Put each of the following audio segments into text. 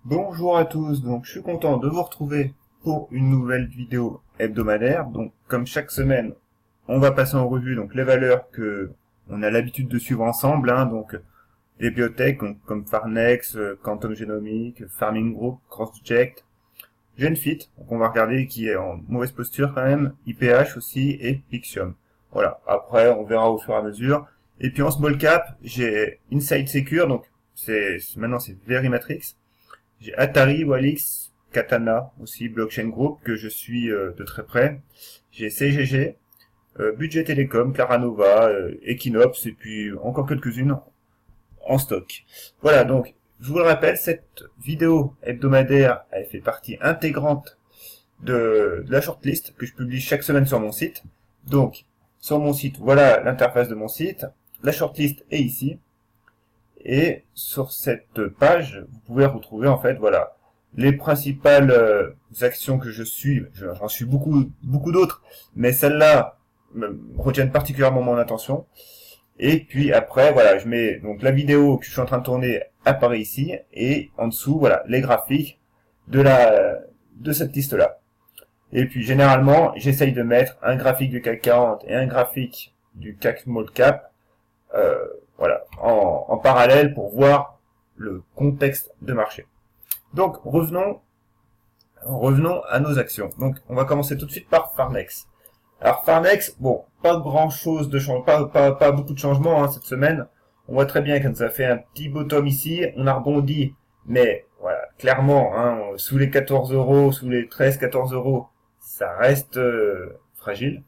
Bonjour à tous, donc je suis content de vous retrouver pour une nouvelle vidéo hebdomadaire. Donc comme chaque semaine, on va passer en revue donc les valeurs que on a l'habitude de suivre ensemble, donc les biotech comme Farnex, Quantum Genomics, Farming Group, CrossJect, GenFit, donc on va regarder qui est en mauvaise posture quand même, IPH aussi et Pixium. Voilà, après on verra au fur et à mesure. Et puis en small cap, j'ai Inside Secure, donc maintenant c'est Verimatrix. J'ai Atari, Walix, Katana aussi, Blockchain Group que je suis de très près. J'ai CGG, Budget Telecom, Claranova, Equinox et puis encore quelques-unes en stock. Voilà, donc je vous le rappelle, cette vidéo hebdomadaire elle fait partie intégrante de la shortlist que je publie chaque semaine sur mon site. Donc sur mon site, voilà l'interface de mon site. La shortlist est ici. Et sur cette page, vous pouvez retrouver en fait, voilà, les principales actions que je suis. J'en suis beaucoup d'autres, mais celles-là retiennent particulièrement mon attention. Et puis après, voilà, je mets donc la vidéo que je suis en train de tourner apparaît ici, et en dessous, voilà, les graphiques de cette liste-là. Et puis généralement, j'essaye de mettre un graphique du CAC 40 et un graphique du CAC Small Cap. Voilà, en parallèle pour voir le contexte de marché. Donc revenons à nos actions. Donc on va commencer tout de suite par Farnex. Alors Farnex, bon, pas grand chose de changement, pas beaucoup de changements cette semaine. On voit très bien qu'elle nous a fait un petit bottom ici, on a rebondi, mais voilà, clairement, sous les 14 euros, sous les 13-14 euros, ça reste fragile.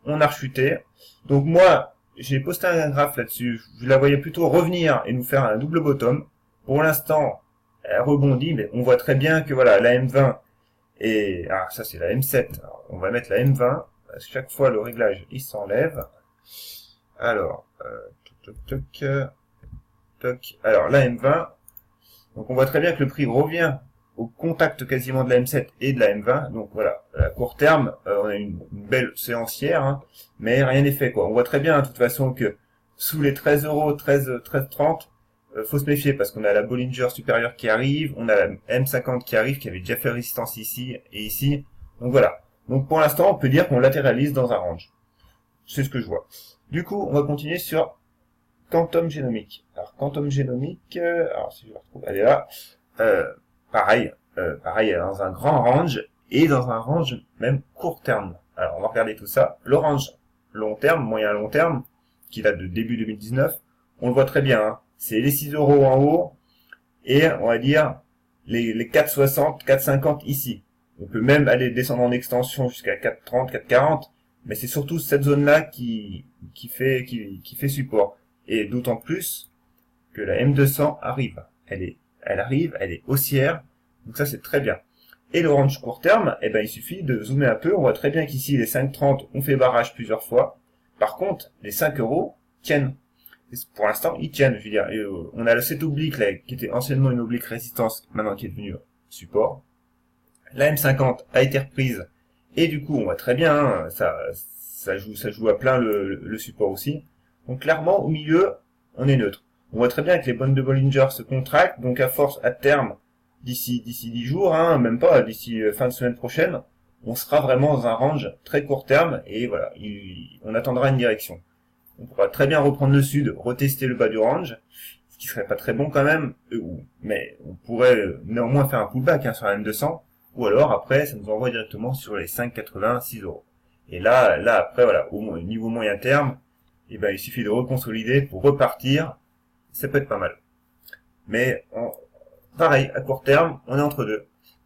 On a rechuté. Donc moi, j'ai posté un graphe là-dessus, je la voyais plutôt revenir et nous faire un double bottom. Pour l'instant, elle rebondit, mais on voit très bien que voilà, la M20 et ça c'est la M7. Alors, on va mettre la M20. À chaque fois le réglage il s'enlève. Alors, alors la M20. Donc on voit très bien que le prix revient au contact quasiment de la M7 et de la M20. Donc voilà, à court terme, on a une belle séancière, mais rien n'est fait, quoi. On voit très bien, de toute façon, que sous les 13 euros, 13,30, faut se méfier parce qu'on a la Bollinger supérieure qui arrive, on a la M50 qui arrive, qui avait déjà fait résistance ici et ici. Donc voilà. Donc pour l'instant, on peut dire qu'on latéralise dans un range. C'est ce que je vois. Du coup, on va continuer sur Quantum Genomics. Alors Quantum Genomics, alors si je la retrouve, elle est là. Pareil, dans un grand range et dans un range même court terme. Alors on va regarder tout ça. Le range long terme, moyen long terme, qui date de début 2019, on le voit très bien. C'est les 6 euros en haut et on va dire les 4,60, 4,50 ici. On peut même aller descendre en extension jusqu'à 4,30, 4,40, mais c'est surtout cette zone-là qui fait support. Et d'autant plus que la M200 arrive. Elle est haussière, donc ça c'est très bien. Et le range court terme, il suffit de zoomer un peu, on voit très bien qu'ici les 5,30 ont fait barrage plusieurs fois. Par contre, les 5 euros tiennent. Pour l'instant, ils tiennent, je veux dire. On a cette oblique là, qui était anciennement une oblique résistance, maintenant qui est devenue support. La M50 a été reprise, et du coup, on voit très bien, ça joue à plein le support aussi. Donc clairement, au milieu, on est neutre. On voit très bien que les bonnes de Bollinger se contractent, donc à force, à terme, d'ici 10 jours, même pas, d'ici fin de semaine prochaine, on sera vraiment dans un range très court terme, et voilà, on attendra une direction. On pourra très bien reprendre le sud, retester le bas du range, ce qui serait pas très bon quand même, mais on pourrait néanmoins faire un pullback sur la M200, ou alors après, ça nous envoie directement sur les 5,80, 6 euros. Et là après, voilà, au niveau moyen terme, il suffit de reconsolider pour repartir, ça peut être pas mal. Mais pareil, à court terme, on est entre deux,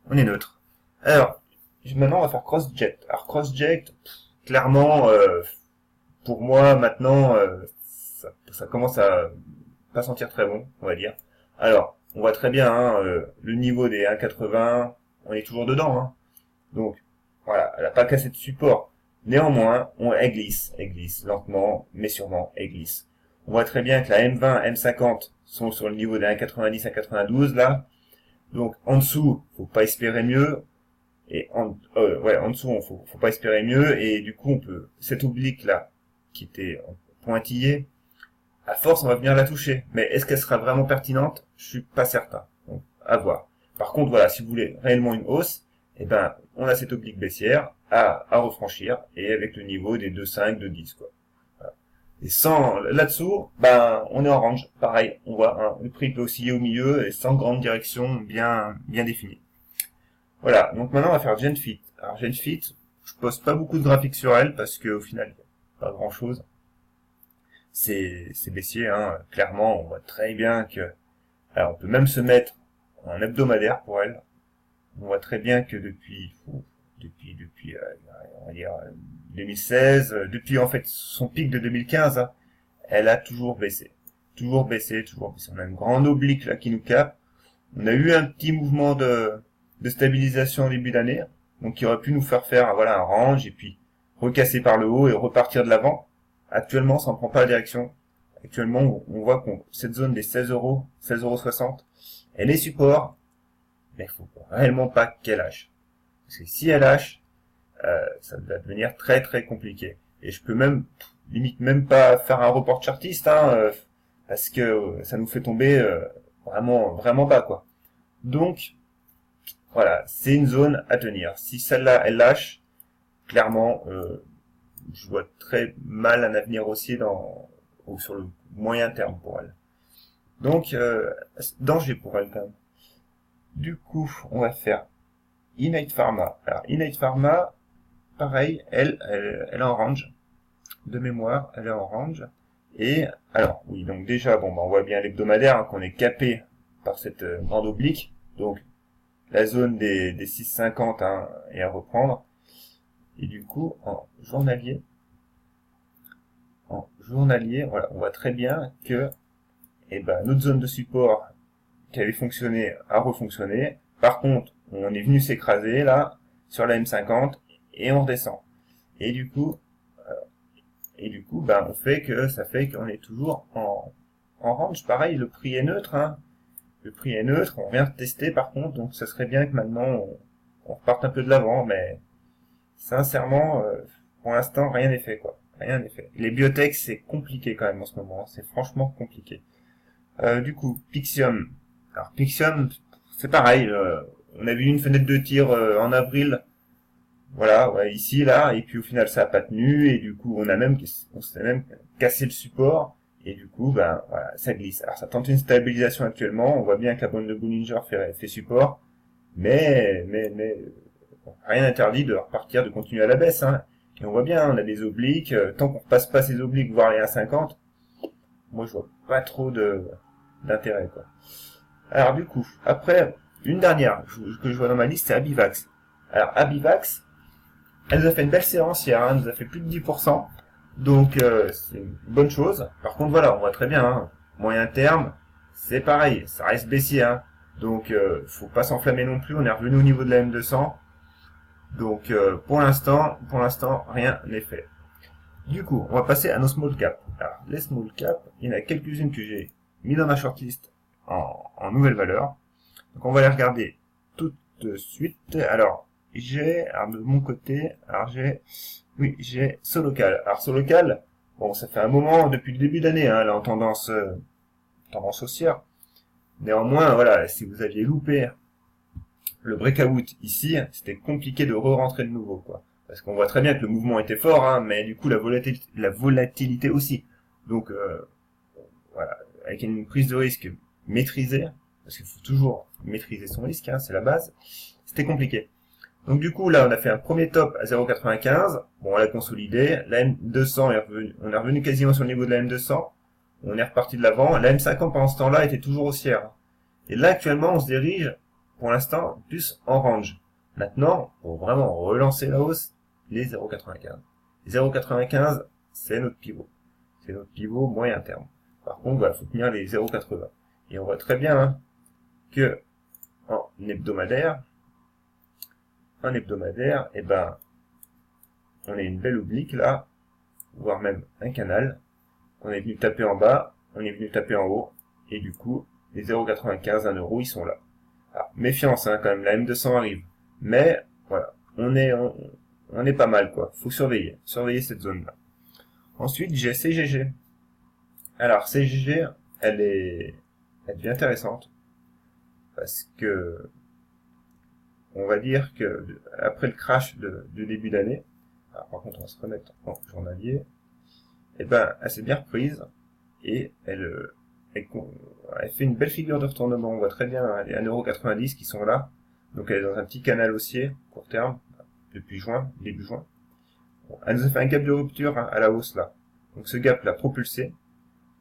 on est neutre. Alors, maintenant on va faire CrossJect. Alors CrossJect, clairement, pour moi maintenant, ça commence à pas sentir très bon, on va dire. Alors, on voit très bien le niveau des 1,80, on est toujours dedans. Donc, voilà, elle n'a pas cassé de support. Néanmoins, elle glisse lentement, mais sûrement, elle glisse. On voit très bien que la M20, M50 sont sur le niveau des 1,90 à 92 là. Donc en dessous, faut pas espérer mieux. Et en dessous, faut pas espérer mieux. Et du coup, cette oblique là, qui était pointillée, à force, on va venir la toucher. Mais est-ce qu'elle sera vraiment pertinente? Je suis pas certain. Donc, à voir. Par contre, voilà, si vous voulez réellement une hausse, eh ben, on a cette oblique baissière à refranchir, et avec le niveau des 2,5, 2,10, quoi. Voilà. Et sans, là-dessous, ben, on est en range. Pareil, on voit, hein, le prix peut osciller au milieu, et sans grande direction bien définie. Voilà, donc maintenant, on va faire GenFit. Alors, GenFit, je poste pas beaucoup de graphiques sur elle, parce qu'au final, il n'y a pas grand chose. C'est baissier, hein. Clairement, on voit très bien que, alors, on peut même se mettre en hebdomadaire pour elle. On voit très bien que depuis on va dire 2016, depuis en fait son pic de 2015, hein, elle a toujours baissé. Toujours baissé, toujours baissé. On a une grande oblique là qui nous capte. On a eu un petit mouvement de stabilisation en début d'année, donc qui aurait pu nous faire voilà, un range et puis recasser par le haut et repartir de l'avant. Actuellement, ça ne prend pas la direction. Actuellement, on voit que cette zone des 16 euros, 16,60 €, elle est support, mais il faut réellement pas qu'elle lâche. Parce que si elle lâche, ça va devenir très compliqué. Et je peux même, limite même pas faire un report chartiste, hein, parce que ça nous fait tomber vraiment bas, quoi. Donc, voilà, c'est une zone à tenir. Si celle-là, elle lâche, clairement, je vois très mal un avenir haussier sur le moyen terme pour elle. Donc, danger pour elle quand même. Du coup, on va faire Innate Pharma. Alors, Innate Pharma, pareil, elle est en range. De mémoire, elle est en range. Et, alors, oui, donc déjà, bon, bah, on voit bien l'hebdomadaire, hein, qu'on est capé par cette grande oblique. Donc, la zone des 6,50, hein, est à reprendre. Et du coup, en journalier, voilà, on voit très bien que, eh ben, notre zone de support qui avait fonctionné a refonctionné. Par contre, on est venu s'écraser là sur la M50 et on redescend. Et du coup, ben, ça fait qu'on est toujours en range. Pareil, le prix est neutre, hein. Le prix est neutre. On vient de tester par contre, donc ça serait bien que maintenant on reparte un peu de l'avant, mais sincèrement, pour l'instant, rien n'est fait, quoi. Rien n'est fait. Les biotech, c'est compliqué quand même en ce moment. C'est franchement compliqué. Du coup, Pyxium. Alors Pyxium, c'est pareil. On a vu une fenêtre de tir en avril. Voilà, ouais, ici, là, et puis au final, ça a pas tenu, et du coup, on s'est même cassé le support, et du coup, ben, voilà, ça glisse. Alors, ça tente une stabilisation actuellement. On voit bien que la bande de Bollinger fait support, mais bon, rien n'interdit de repartir, de continuer à la baisse, hein. Et on voit bien, on a des obliques. Tant qu'on repasse pas ces obliques, voire les 1,50, moi, je vois pas trop d'intérêt, quoi. Alors, du coup, après, une dernière que je vois dans ma liste, c'est Abivax. Alors, Abivax, elle nous a fait une belle séance hier, hein, elle nous a fait plus de 10%, donc c'est une bonne chose. Par contre, voilà, on voit très bien, hein, moyen terme, c'est pareil, ça reste baissier, hein, donc faut pas s'enflammer non plus, on est revenu au niveau de la M200, donc pour l'instant, rien n'est fait. Du coup, on va passer à nos small cap. Alors, les small cap, il y en a quelques-unes que j'ai mis dans ma shortlist en nouvelle valeur, donc on va les regarder tout de suite. Alors, de mon côté, j'ai Solocal. Alors Solocal, bon, ça fait un moment depuis le début d'année, hein, elle est en tendance haussière. Néanmoins, voilà, si vous aviez loupé le breakout ici, c'était compliqué de re-rentrer de nouveau, quoi. Parce qu'on voit très bien que le mouvement était fort, hein, mais du coup la volatilité aussi. Donc voilà, avec une prise de risque maîtrisée, parce qu'il faut toujours maîtriser son risque, hein, c'est la base. C'était compliqué. Donc du coup, là, on a fait un premier top à 0,95. Bon, on l'a consolidé. La M200 est revenue. On est revenu quasiment sur le niveau de la M200. On est reparti de l'avant. La M50, pendant ce temps-là, était toujours haussière. Et là, actuellement, on se dirige, pour l'instant, plus en range. Maintenant, pour vraiment relancer la hausse, les 0,95. Les 0,95, c'est notre pivot. C'est notre pivot moyen terme. Par contre, voilà, faut tenir les 0,80. Et on voit très bien, hein, que en hebdomadaire, eh ben, on a une belle oblique là, voire même un canal. On est venu taper en bas, on est venu taper en haut, et du coup, les 0,95, 1 euro, ils sont là. Alors, méfiance, hein, quand même, la M200 arrive. Mais, voilà, on est pas mal, quoi. Faut surveiller cette zone-là. Ensuite, j'ai CGG. Alors, CGG, elle devient intéressante. Parce que, on va dire que après le crash du début d'année, par contre on va se remettre en journalier, et ben elle s'est bien reprise et elle fait une belle figure de retournement. On voit très bien les 1,90 € qui sont là. Donc elle est dans un petit canal haussier, court terme, depuis juin, début juin. Bon, elle nous a fait un gap de rupture à la hausse là. Donc ce gap l'a propulsé.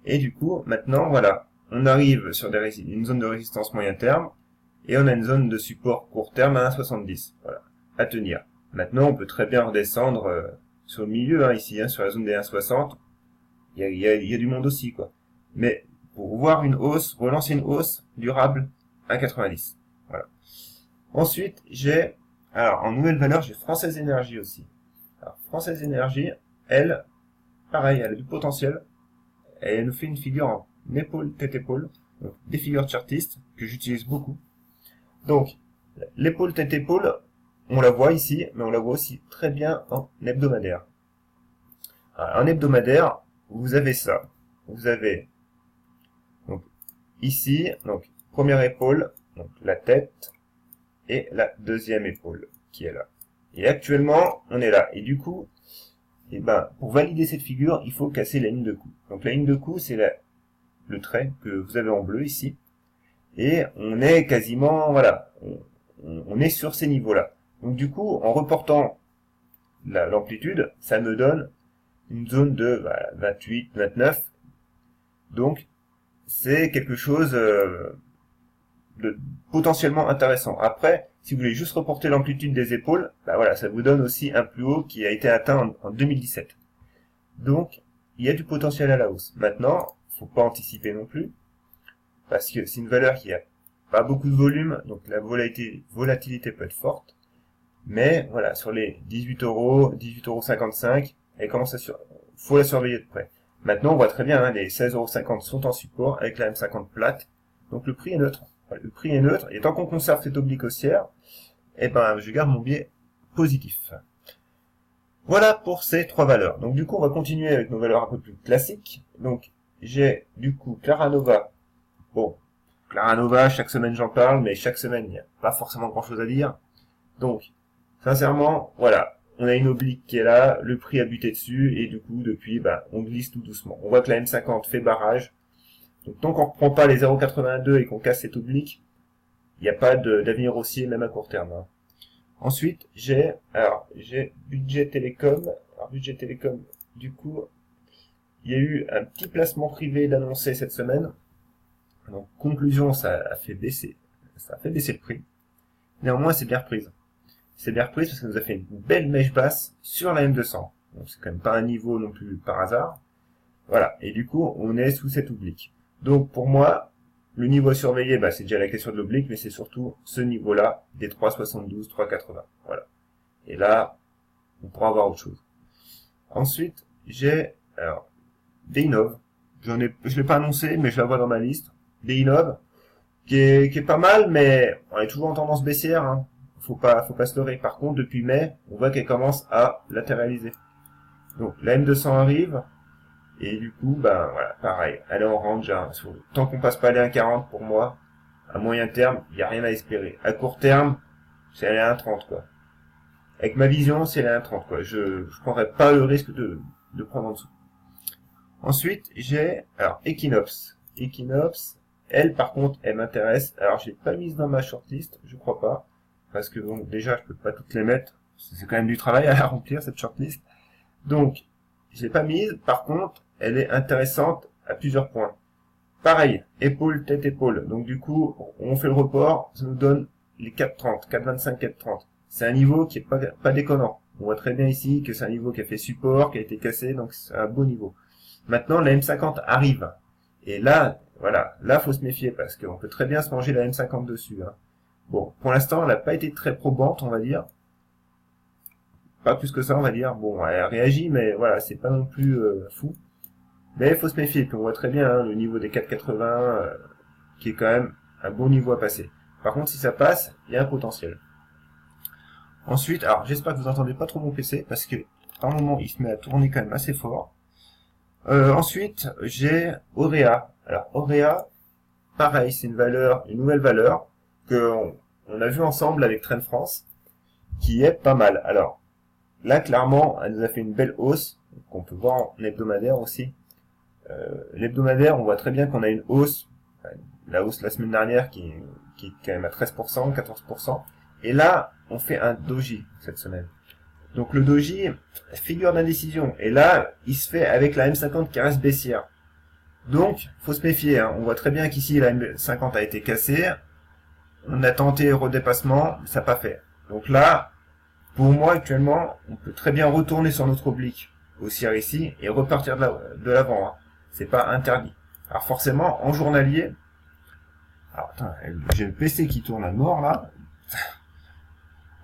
Et du coup, maintenant, voilà, on arrive sur une zone de résistance moyen terme, et on a une zone de support court terme à 1,70. Voilà, à tenir. Maintenant, on peut très bien redescendre sur le milieu, hein, ici, hein, sur la zone des 1,60. Il y a du monde aussi, quoi. Mais pour voir une hausse, relancer une hausse durable, 1,90. Voilà. Ensuite, alors, en nouvelle valeur, j'ai Française Énergie aussi. Alors, Française Énergie, elle, pareil, elle a du potentiel. Et elle nous fait une figure en épaule, tête-épaule. Donc, des figures chartistes que j'utilise beaucoup. Donc, l'épaule, tête-épaule, on la voit ici, mais on la voit aussi très bien en hebdomadaire. Alors, en hebdomadaire, vous avez ça. Vous avez, donc, ici, donc, première épaule, donc, la tête, et la deuxième épaule, qui est là. Et actuellement, on est là. Et du coup, et ben, pour valider cette figure, il faut casser la ligne de coup. Donc, la ligne de coup, c'est le trait que vous avez en bleu ici. Et on est quasiment, voilà, on est sur ces niveaux-là. Donc, du coup, en reportant l'amplitude, ça me donne une zone de 28, 29. Donc, c'est quelque chose de potentiellement intéressant. Après, si vous voulez juste reporter l'amplitude des épaules, bah voilà, ça vous donne aussi un plus haut qui a été atteint en 2017. Donc, il y a du potentiel à la hausse. Maintenant, faut pas anticiper non plus, parce que c'est une valeur qui a pas beaucoup de volume, donc la volatilité peut être forte. Mais voilà, sur les 18 €, 18,55 €, elle commence faut la surveiller de près. Maintenant, on voit très bien, hein, les 16,50 € sont en support avec la M50 plate, donc le prix est neutre. Le prix est neutre, et tant qu'on conserve cette oblique haussière, eh ben, je garde mon biais positif. Voilà pour ces trois valeurs. Donc, du coup, on va continuer avec nos valeurs un peu plus classiques. Donc, j'ai, du coup, Claranova. Bon, Claranova, chaque semaine j'en parle, mais chaque semaine, il n'y a pas forcément grand chose à dire. Donc, sincèrement, voilà. On a une oblique qui est là, le prix a buté dessus, et du coup, depuis, on glisse tout doucement. On voit que la M50 fait barrage. Donc, tant qu'on ne reprend pas les 0,82 et qu'on casse cette oblique, il n'y a pas d'avenir haussier, même à court terme. Hein. Ensuite, j'ai Budget Télécom. Alors, Budget Télécom, du coup, il y a eu un petit placement privé d'annoncé cette semaine. Donc, conclusion, ça a fait baisser le prix. Néanmoins, c'est bien reprise. C'est bien reprise parce que ça nous a fait une belle mèche basse sur la M200. Donc, c'est quand même pas un niveau non plus par hasard. Voilà. Et du coup, on est sous cette oblique. Donc, pour moi, le niveau à surveiller, c'est déjà la question de l'oblique, mais c'est surtout ce niveau-là, des 3,72, 3,80. Voilà. Et là, on pourra avoir autre chose. Ensuite, j'ai, Deinov. Je l'ai pas annoncé, mais je la vois dans ma liste. Deinov, qui est pas mal, mais on est toujours en tendance baissière, hein. Faut pas se leurrer. Par contre, depuis mai, on voit qu'elle commence à latéraliser. Donc, la M200 arrive. Et du coup, voilà, pareil, elle est en range, hein. Tant qu'on passe pas les 1,40 pour moi, à moyen terme, il n'y a rien à espérer. À court terme, c'est aller à 1,30, quoi. Avec ma vision, c'est aller à 1,30, quoi. Je prendrais pas le risque de prendre en dessous. Ensuite, j'ai, Equinox. Equinox, elle, par contre, elle m'intéresse. Alors, je l'ai pas mise dans ma shortlist, je crois pas. Parce que, donc, déjà, je peux pas toutes les mettre. C'est quand même du travail à remplir, cette shortlist. Donc, je l'ai pas mise. Par contre, elle est intéressante à plusieurs points. Pareil, épaule, tête, épaule. Donc du coup, on fait le report, ça nous donne les 4,30, 4,25, 4,30. C'est un niveau qui est pas déconnant. On voit très bien ici que c'est un niveau qui a fait support, qui a été cassé, donc c'est un beau niveau. Maintenant, la M50 arrive. Et là, voilà, là, faut se méfier parce qu'on peut très bien se manger la M50 dessus. Hein. Bon, pour l'instant, elle n'a pas été très probante, on va dire. Pas plus que ça, on va dire. Bon, elle réagit, mais voilà, c'est pas non plus fou. Mais il faut se méfier, puis on voit très bien hein, le niveau des 4,80 qui est quand même un bon niveau à passer. Par contre, si ça passe, il y a un potentiel. Ensuite, alors j'espère que vous entendez pas trop mon PC, parce que par moment il se met à tourner quand même assez fort. Ensuite, j'ai Aurea. Alors Aurea, pareil, c'est une nouvelle valeur, que on a vu ensemble avec Trend France, qui est pas mal. Alors, là, clairement, elle nous a fait une belle hausse, qu'on peut voir en hebdomadaire aussi. L'hebdomadaire, on voit très bien qu'on a une hausse, la hausse la semaine dernière qui est quand même à 13%, 14%. Et là, on fait un doji cette semaine. Donc le doji, figure d'indécision. Et là, il se fait avec la M50 qui reste baissière. Donc, faut se méfier. Hein. On voit très bien qu'ici, la M50 a été cassée. On a tenté redépassement, ça n'a pas fait. Donc là, pour moi, actuellement, on peut très bien retourner sur notre oblique haussière ici et repartir de l'avant. Hein. C'est pas interdit. Alors forcément, en journalier... Alors, attends, j'ai le PC qui tourne à mort, là.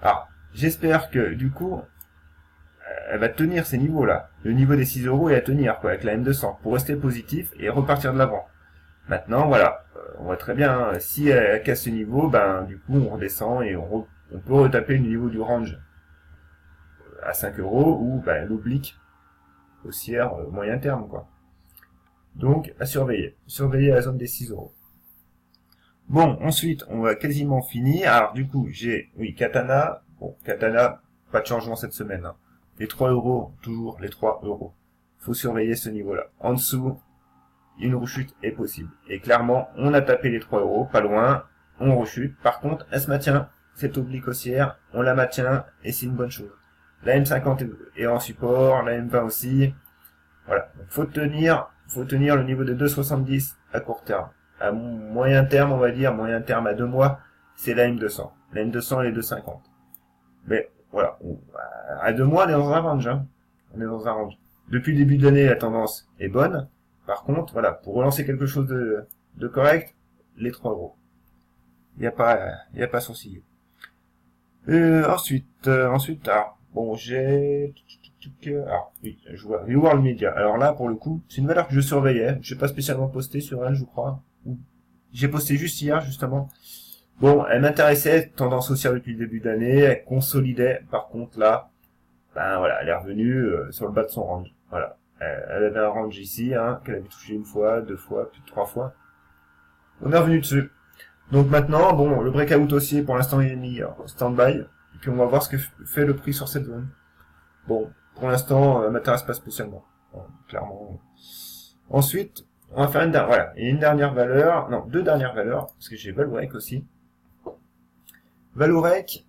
Alors, j'espère que, du coup, elle va tenir ces niveaux-là. Le niveau des 6 euros est à tenir, quoi, avec la M200, pour rester positif et repartir de l'avant. Maintenant, voilà, on voit très bien, hein, si elle casse ce niveau, ben, du coup, on redescend et on peut retaper le niveau du range à 5 euros ou ben, l'oblique haussière moyen terme, quoi. Donc, à surveiller. Surveiller la zone des 6 euros. Bon, ensuite, on va quasiment finir. Alors, du coup, j'ai, oui, Katana. Bon, Katana, pas de changement cette semaine. Hein. Les 3 euros, toujours les 3 euros. Faut surveiller ce niveau-là. En dessous, une rechute est possible. Et clairement, on a tapé les 3 euros, pas loin, on rechute. Par contre, elle se maintient, cette oblique haussière, on la maintient, et c'est une bonne chose. La M50 est en support, la M20 aussi. Voilà. Donc, faut tenir le niveau de 2,70 à court terme. À moyen terme, on va dire, moyen terme à 2 mois, c'est la M200. La M200 et les 2,50. Mais, voilà. À 2 mois, on est dans un range, hein. On est dans un range. Depuis le début de l'année, la tendance est bonne. Par contre, voilà, pour relancer quelque chose de correct, les 3 euros. Il n'y a pas sourciller. Ensuite, alors, bon, alors, oui, je vois, Reward Media. Alors là, pour le coup, c'est une valeur que je surveillais. Je n'ai pas spécialement posté sur elle, je crois. J'ai posté juste hier, justement. Bon, elle m'intéressait, tendance haussière depuis le début d'année, elle consolidait. Par contre, là, ben voilà, elle est revenue sur le bas de son range. Voilà. Elle avait un range ici, hein, qu'elle avait touché une fois, 2 fois, puis 3 fois. On est revenu dessus. Donc maintenant, bon, le breakout haussier, pour l'instant, il est mis en stand-by. Et puis on va voir ce que fait le prix sur cette zone. Bon, pour l'instant, m'intéresse pas spécialement. Bon, clairement. Ensuite, on va faire une dernière valeur, non, 2 dernières valeurs, parce que j'ai Valorec aussi. Valorec,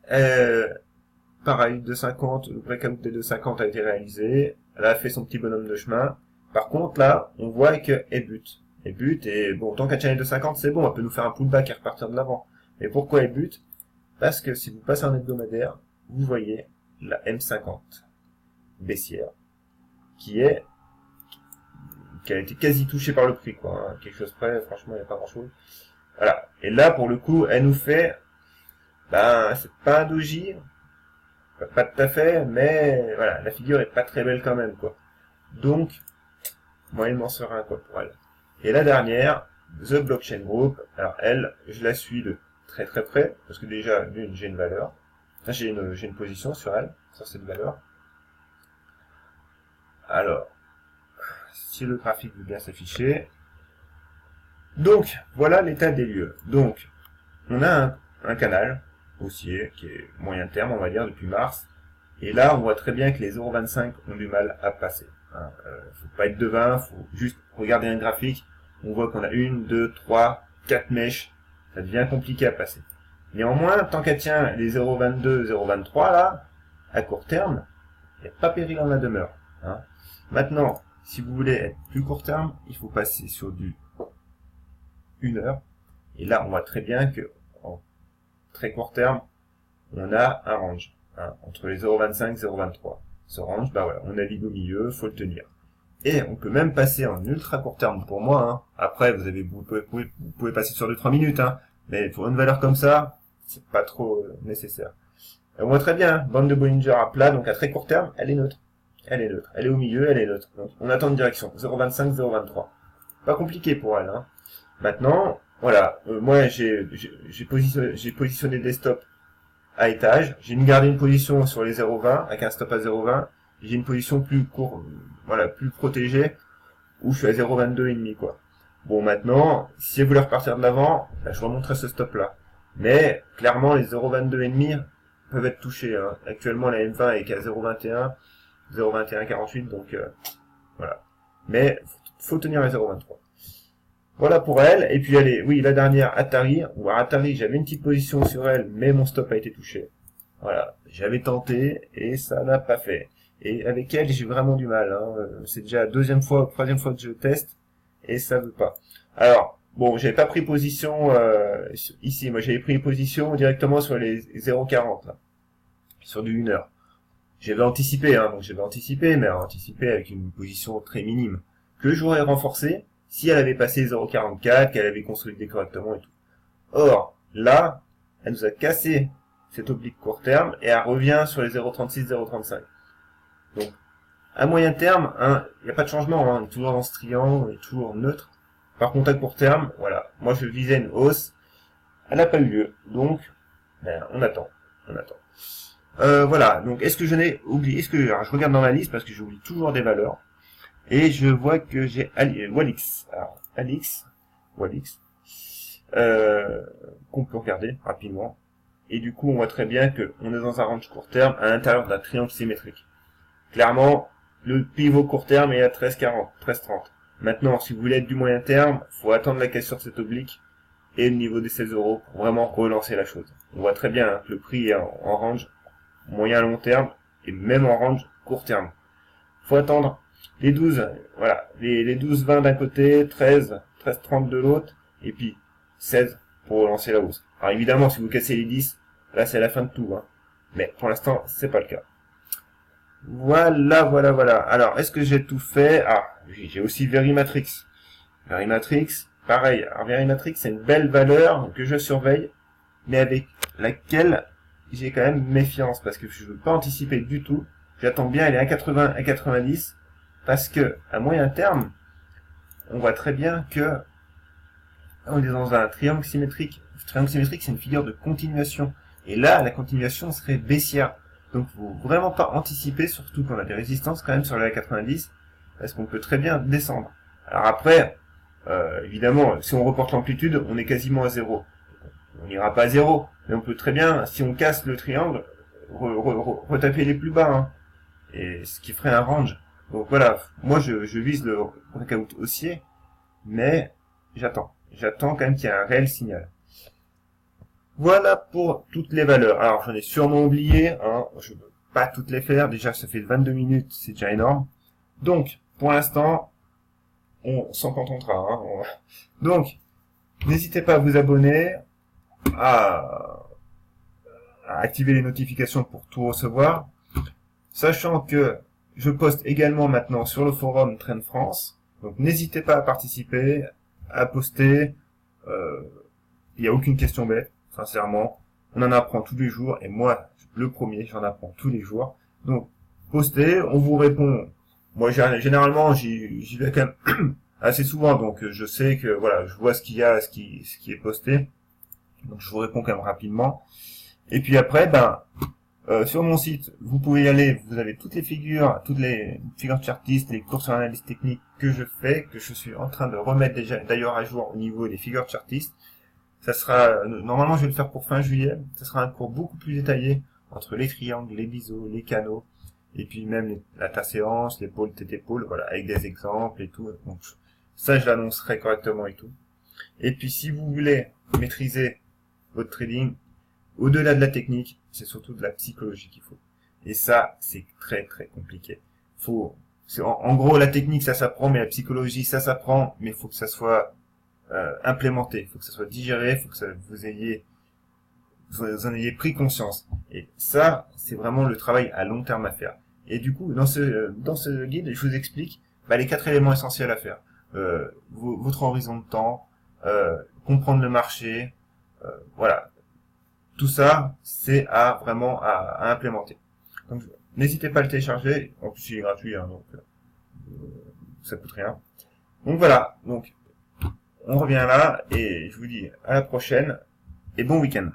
pareil, 2,50, le breakout des 2,50 a été réalisé, elle a fait son petit bonhomme de chemin. Par contre, là, on voit qu'elle bute. Elle bute, et bon, tant qu'elle tient les 2,50, c'est bon, elle peut nous faire un pullback et repartir de l'avant. Mais pourquoi elle bute? Parce que si vous passez en hebdomadaire, vous voyez la M50 baissière, qui a été quasi touchée par le prix, quoi. Hein. Quelque chose près, franchement, il n'y a pas grand chose. Voilà. Et là, pour le coup, elle nous fait, ben, c'est pas un doji, pas tout à fait, mais, voilà, la figure est pas très belle quand même, quoi. Donc, moyennement serein, quoi, pour elle. Et la dernière, The Blockchain Group, alors elle, je la suis de très très près, parce que déjà, j'ai une valeur, enfin, j'ai une position sur elle, sur cette valeur. Alors, si le graphique veut bien s'afficher. Donc, voilà l'état des lieux. Donc, on a un canal haussier qui est moyen terme, on va dire, depuis mars. Et là, on voit très bien que les 0,25 ont du mal à passer. Hein. Faut pas être devin, faut juste regarder un graphique. On voit qu'on a 1, 2, 3, 4 mèches. Ça devient compliqué à passer. Néanmoins, tant qu'elle tient les 0,22, 0,23 là, à court terme, il n'y a pas péril en la demeure. Hein. Maintenant, si vous voulez être plus court terme, il faut passer sur du 1 heure. Et là, on voit très bien que en très court terme, on a un range hein, entre les 0,25 et 0,23. Ce range, bah voilà, on navigue au milieu, faut le tenir. Et on peut même passer en ultra court terme pour moi. Hein. Après, vous pouvez passer sur 2-3 minutes, hein, mais pour une valeur comme ça, c'est pas trop nécessaire. On voit très bien, bande de Bollinger à plat, donc à très court terme, elle est neutre. Elle est neutre. Elle est au milieu, elle est neutre. Donc, on attend une direction. 0,25, 0,23. Pas compliqué pour elle. Hein. Maintenant, voilà. Moi, j'ai positionné des stops à étage. J'ai gardé une position sur les 0,20 avec un stop à 0,20. J'ai une position plus courte, voilà, plus protégée où je suis à 0,22 et demi quoi. Bon, maintenant, si vous voulez repartir de l'avant, bah, je remonterai ce stop là. Mais clairement, les 0,22,5 peuvent être touchés. Hein. Actuellement, la M20 est qu'à 0,21, 0,2148, donc voilà. Mais faut tenir les 0,23. Voilà pour elle. Et puis allez, oui, la dernière, Atari. Ou Atari, j'avais une petite position sur elle, mais mon stop a été touché. Voilà, j'avais tenté et ça n'a pas fait. Et avec elle, j'ai vraiment du mal. Hein. C'est déjà la deuxième fois, troisième fois que je teste et ça veut pas. Alors, bon, j'avais pas pris position ici. Moi, j'avais pris position directement sur les 0,40 là, sur du 1 heure. J'avais anticipé, hein, donc j'avais anticipé, mais anticipé avec une position très minime que j'aurais renforcée si elle avait passé 0,44, qu'elle avait consolidé correctement et tout. Or, là, elle nous a cassé cette oblique court terme et elle revient sur les 0,36, 0,35. Donc, à moyen terme, hein, il n'y a pas de changement, hein, on est toujours dans ce triangle, on est toujours neutre. Par contre, à court terme, voilà, moi je visais une hausse, elle n'a pas eu lieu, donc ben, on attend. Voilà, donc est-ce que je n'ai oublié, alors je regarde dans ma liste parce que j'oublie toujours des valeurs, et je vois que j'ai Walix, alors Walix, qu'on peut regarder rapidement, et du coup on voit très bien que on est dans un range court terme à l'intérieur d'un triangle symétrique. Clairement, le pivot court terme est à 13,40, 13,30. Maintenant, si vous voulez être du moyen terme, faut attendre la cassure de cette oblique et le niveau des 16 € pour vraiment relancer la chose. On voit très bien hein, que le prix est en range moyen long terme et même en range court terme. Faut attendre les 12, voilà, les 12,20 d'un côté, 13,30 de l'autre, et puis 16 pour relancer la hausse. Alors évidemment, si vous cassez les 10, là c'est la fin de tout, hein. Mais pour l'instant, c'est pas le cas. Voilà. Alors, est-ce que j'ai tout fait? Ah, j'ai aussi Verimatrix. Verimatrix, pareil. Alors, Verimatrix, c'est une belle valeur que je surveille, mais avec laquelle j'ai quand même méfiance, parce que je ne veux pas anticiper du tout. J'attends bien, elle est à 80, à 90, parce que, à moyen terme, on voit très bien que on est dans un triangle symétrique. Le triangle symétrique, c'est une figure de continuation. Et là, la continuation serait baissière. Donc, faut vraiment pas anticiper, surtout qu'on a des résistances quand même sur la 90, parce qu'on peut très bien descendre. Alors après, évidemment, si on reporte l'amplitude, on est quasiment à 0. On n'ira pas à 0, mais on peut très bien, si on casse le triangle, retaper les plus bas, hein, et ce qui ferait un range. Donc voilà, moi je vise le breakout haussier, mais j'attends quand même qu'il y ait un réel signal. Voilà pour toutes les valeurs. Alors, j'en ai sûrement oublié, hein. Je ne peux pas toutes les faire. Déjà, ça fait 22 minutes, c'est déjà énorme. Donc, pour l'instant, on s'en contentera, hein. Donc, n'hésitez pas à vous abonner, à activer les notifications pour tout recevoir. Sachant que je poste également maintenant sur le forum Trend France. Donc, n'hésitez pas à participer, à poster. Il n'y a aucune question bête. Sincèrement, on en apprend tous les jours, et moi, le premier, j'en apprends tous les jours. Donc, postez, on vous répond. Moi, généralement, j'y vais quand même assez souvent, donc je sais que, voilà, je vois ce qu'il y a, ce qui est posté. Donc, je vous réponds quand même rapidement. Et puis après, sur mon site, vous pouvez y aller, vous avez toutes les figures chartistes, les cours sur l'analyse technique que je fais, que je suis en train de remettre déjà, d'ailleurs à jour au niveau des figures chartistes. Ça sera, normalement je vais le faire pour fin juillet, ça sera un cours beaucoup plus détaillé entre les triangles, les biseaux, les canaux, et puis même la ta-séance, les pôles, tété-pôles, voilà, avec des exemples et tout. Donc, ça je l'annoncerai correctement et tout. Et puis si vous voulez maîtriser votre trading, au-delà de la technique, c'est surtout de la psychologie qu'il faut. Et ça, c'est très très compliqué. En gros, la technique ça s'apprend, mais la psychologie ça s'apprend, mais il faut que ça soit implémenté, il faut que ça soit digéré, il faut que vous en ayez pris conscience. Et ça, c'est vraiment le travail à long terme à faire. Et du coup, dans ce guide, je vous explique les 4 éléments essentiels à faire. Votre horizon de temps, comprendre le marché, voilà. Tout ça, c'est vraiment à implémenter. Donc, n'hésitez pas à le télécharger. En plus, il est gratuit, hein, donc ça coûte rien. Donc voilà. Donc, on revient là et je vous dis à la prochaine et bon week-end.